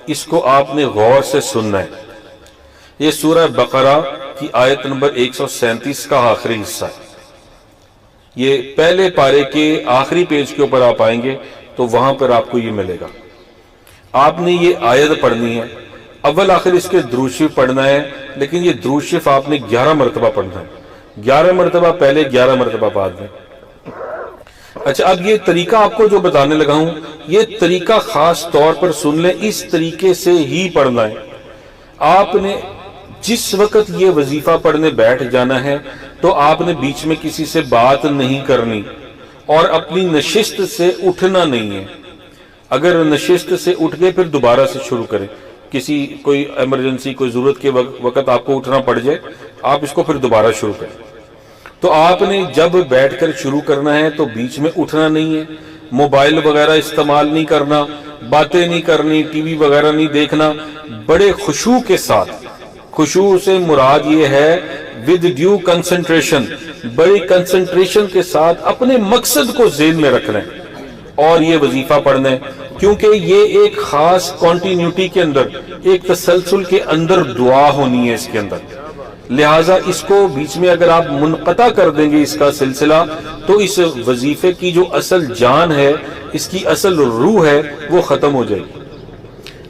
اس کو آپ نے غور سے سننا ہے۔ یہ سورہ بقرہ کی آیت نمبر 137 کا آخری حصہ ہے۔ یہ پہلے پارے کے آخری پیج کے اوپر آپ آئیں گے تو وہاں پر آپ کو یہ ملے گا۔ آپ نے یہ آیت پڑھنی ہے، اول آخر اس کے درود شریف پڑھنا ہے، لیکن یہ درود شریف آپ نے 11 مرتبہ پڑھنا ہے، 11 مرتبہ پہلے، 11 مرتبہ بعد میں۔ اچھا، اب یہ طریقہ آپ کو جو بتانے لگا ہوں، یہ طریقہ خاص طور پر سن لیں، اس طریقے سے ہی پڑھنا ہے۔ آپ نے جس وقت یہ وظیفہ پڑھنے بیٹھ جانا ہے تو آپ نے بیچ میں کسی سے بات نہیں کرنی اور اپنی نشست سے اٹھنا نہیں ہے۔ اگر نشست سے اٹھ گئے پھر دوبارہ سے شروع کریں، کسی کوئی ایمرجنسی، کوئی ضرورت کے وقت آپ کو اٹھنا پڑ جائے، آپ اس کو پھر دوبارہ شروع کریں۔ تو آپ نے جب بیٹھ کر شروع کرنا ہے تو بیچ میں اٹھنا نہیں ہے، موبائل وغیرہ استعمال نہیں کرنا، باتیں نہیں کرنی، ٹی وی وغیرہ نہیں دیکھنا، بڑے خشوع کے ساتھ۔ خشوع سے مراد یہ ہے ود ڈیو کنسنٹریشن، بڑی کنسنٹریشن کے ساتھ اپنے مقصد کو ذہن میں رکھنا ہے اور یہ وظیفہ پڑھنا ہے، کیونکہ یہ ایک خاص کنٹینیوٹی کے اندر، ایک تسلسل کے اندر دعا ہونی ہے اس کے اندر۔ لہٰذا اس کو بیچ میں اگر آپ منقطع کر دیں گے اس کا سلسلہ تو اس وظیفے کی جو اصل جان ہے، اس کی اصل روح ہے، وہ ختم ہو جائے گی۔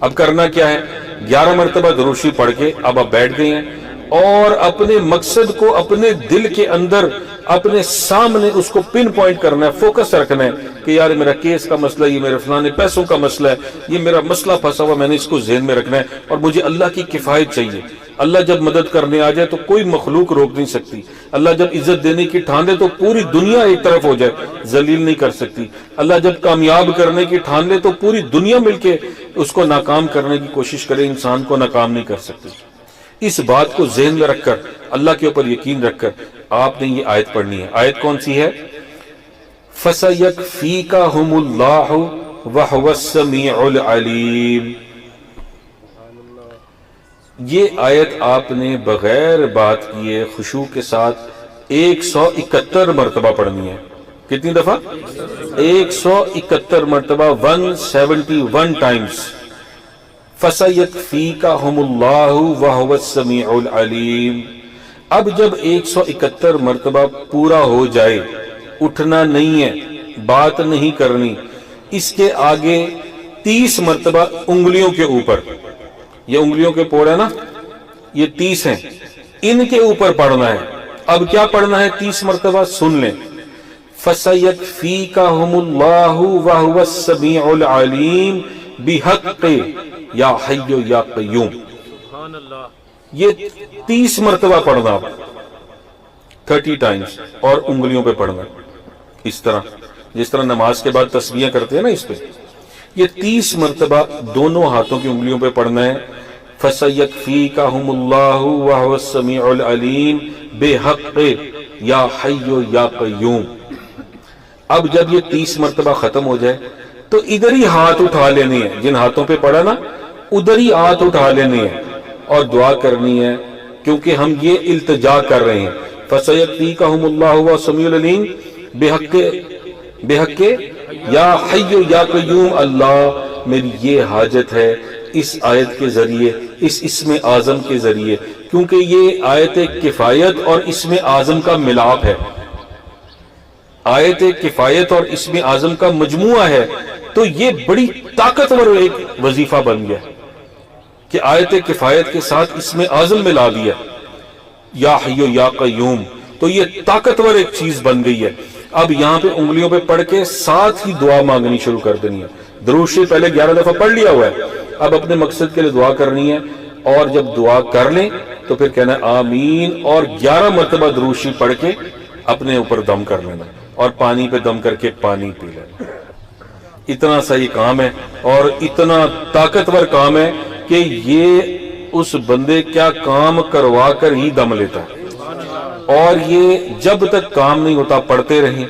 اب کرنا کیا ہے؟ 11 مرتبہ درود شریف پڑھ کے اب آپ بیٹھ گئے ہیں اور اپنے مقصد کو اپنے دل کے اندر، اپنے سامنے اس کو پن پوائنٹ کرنا ہے، فوکس رکھنا ہے کہ یار میرا کیس کا مسئلہ، یہ میرے فلانے پیسوں کا مسئلہ ہے، یہ میرا مسئلہ پھنسا ہوا، میں نے اس کو ذہن میں رکھنا ہے اور مجھے اللہ کی کفایت چاہیے۔ اللہ جب مدد کرنے آ جائے تو کوئی مخلوق روک نہیں سکتی۔ اللہ جب عزت دینے کی ٹھان دے تو پوری دنیا ایک طرف ہو جائے، ذلیل نہیں کر سکتی۔ اللہ جب کامیاب کرنے کی ٹھان لے تو پوری دنیا مل کے اس کو ناکام کرنے کی کوشش کرے، انسان کو ناکام نہیں کر سکتی۔ اس بات کو ذہن میں رکھ کر، اللہ کے اوپر یقین رکھ کر آپ نے یہ آیت پڑھنی ہے۔ آیت کون سی ہے؟ فَسَيَكْفِيكَهُمُ اللَّهُ وَهُوَ السَّمِيعُ الْعَلِيمُ۔ یہ آیت آپ نے بغیر بات کیے خشوع کے ساتھ 171 مرتبہ پڑھنی ہے۔ کتنی دفعہ؟ 171 مرتبہ، 171 ٹائمز۔ فَسَيَكْفِيكَهُمُ اللَّهُ وَهُوَ السَّمِيعُ الْعَلِيمُ۔ اب جب 171 مرتبہ پورا ہو جائے، اٹھنا نہیں ہے، بات نہیں کرنی، اس کے آگے 30 مرتبہ انگلیوں کے اوپر، یہ انگلیوں کے پور ہے نا، یہ 30 ہیں، ان کے اوپر پڑھنا ہے۔ اب کیا پڑھنا ہے 30 مرتبہ؟ سن لیں۔ فَسَيَكْفِيكَهُمُ اللَّهُ وَهُوَ السَّمِيعُ الْعَلِيمُ بِحَقِّ یا حی یا قیوم۔ یہ 30 مرتبہ پڑھنا، 30 ٹائمز، اور انگلیوں پہ پڑھنا، اس طرح جس طرح نماز کے بعد تسبیحیں کرتے ہیں نا، اس پہ یہ 30 مرتبہ دونوں ہاتھوں کی انگلیوں پہ پڑھنا ہے۔ فَسَيَكْفِيكَهُمُ اللَّهُ وَهُوَ السَّمِيعُ الْعَلِيمُ بِحَقِّ یا حی یا قیوم۔ اب جب یہ 30 مرتبہ ختم ہو جائے تو ادھر ہی ہاتھ اٹھا لینے ہیں، جن ہاتھوں پہ پڑھا نا ادھر ہی ہاتھ اٹھا لینے ہیں اور دعا کرنی ہے، کیونکہ ہم یہ التجا کر رہے ہیں۔ فَسَيَكْفِيكَهُمُ اللَّهُ وَهُوَ السَّمِيعُ الْعَلِيمُ بِحَقِّ یا حی یا قیوم۔ اللہ میری یہ حاجت ہے اس آیت کے ذریعے، اس اسم اعظم کے ذریعے، کیونکہ یہ آیت کفایت اور اسم اعظم کا ملاپ ہے، آیت کفایت اور اسم اعظم کا مجموعہ ہے، تو یہ بڑی طاقتور ایک وظیفہ بن گیا کہ آیت کفایت کے ساتھ اسم اعظم ملا دیا، یا حی یا قیوم، تو یہ طاقتور ایک چیز بن گئی ہے۔ اب یہاں پہ انگلیوں پہ پڑھ کے ساتھ ہی دعا مانگنی شروع کر دینی ہے۔ درود شریف پہلے 11 دفعہ پڑھ لیا ہوا ہے، اب اپنے مقصد کے لیے دعا کرنی ہے، اور جب دعا کر لیں تو پھر کہنا ہے آمین، اور 11 مرتبہ درود شریف پڑھ کے اپنے اوپر دم کر لینا، اور پانی پہ دم کر کے پانی پی لینا۔ اتنا سا یہ کام ہے اور اتنا طاقتور کام ہے کہ یہ اس بندے کیا کام کروا کر ہی دم لیتا ہے، اور یہ جب تک کام نہیں ہوتا پڑھتے رہیں،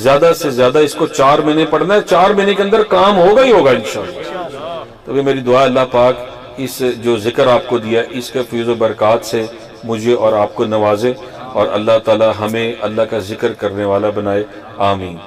زیادہ سے زیادہ اس کو 4 مہینے پڑھنا ہے، 4 مہینے کے اندر کام ہوگا ہی ہوگا انشاءاللہ۔ تو میری دعا اللہ پاک اس جو ذکر آپ کو دیا اس کے فیض و برکات سے مجھے اور آپ کو نوازے، اور اللہ تعالی ہمیں اللہ کا ذکر کرنے والا بنائے، آمین۔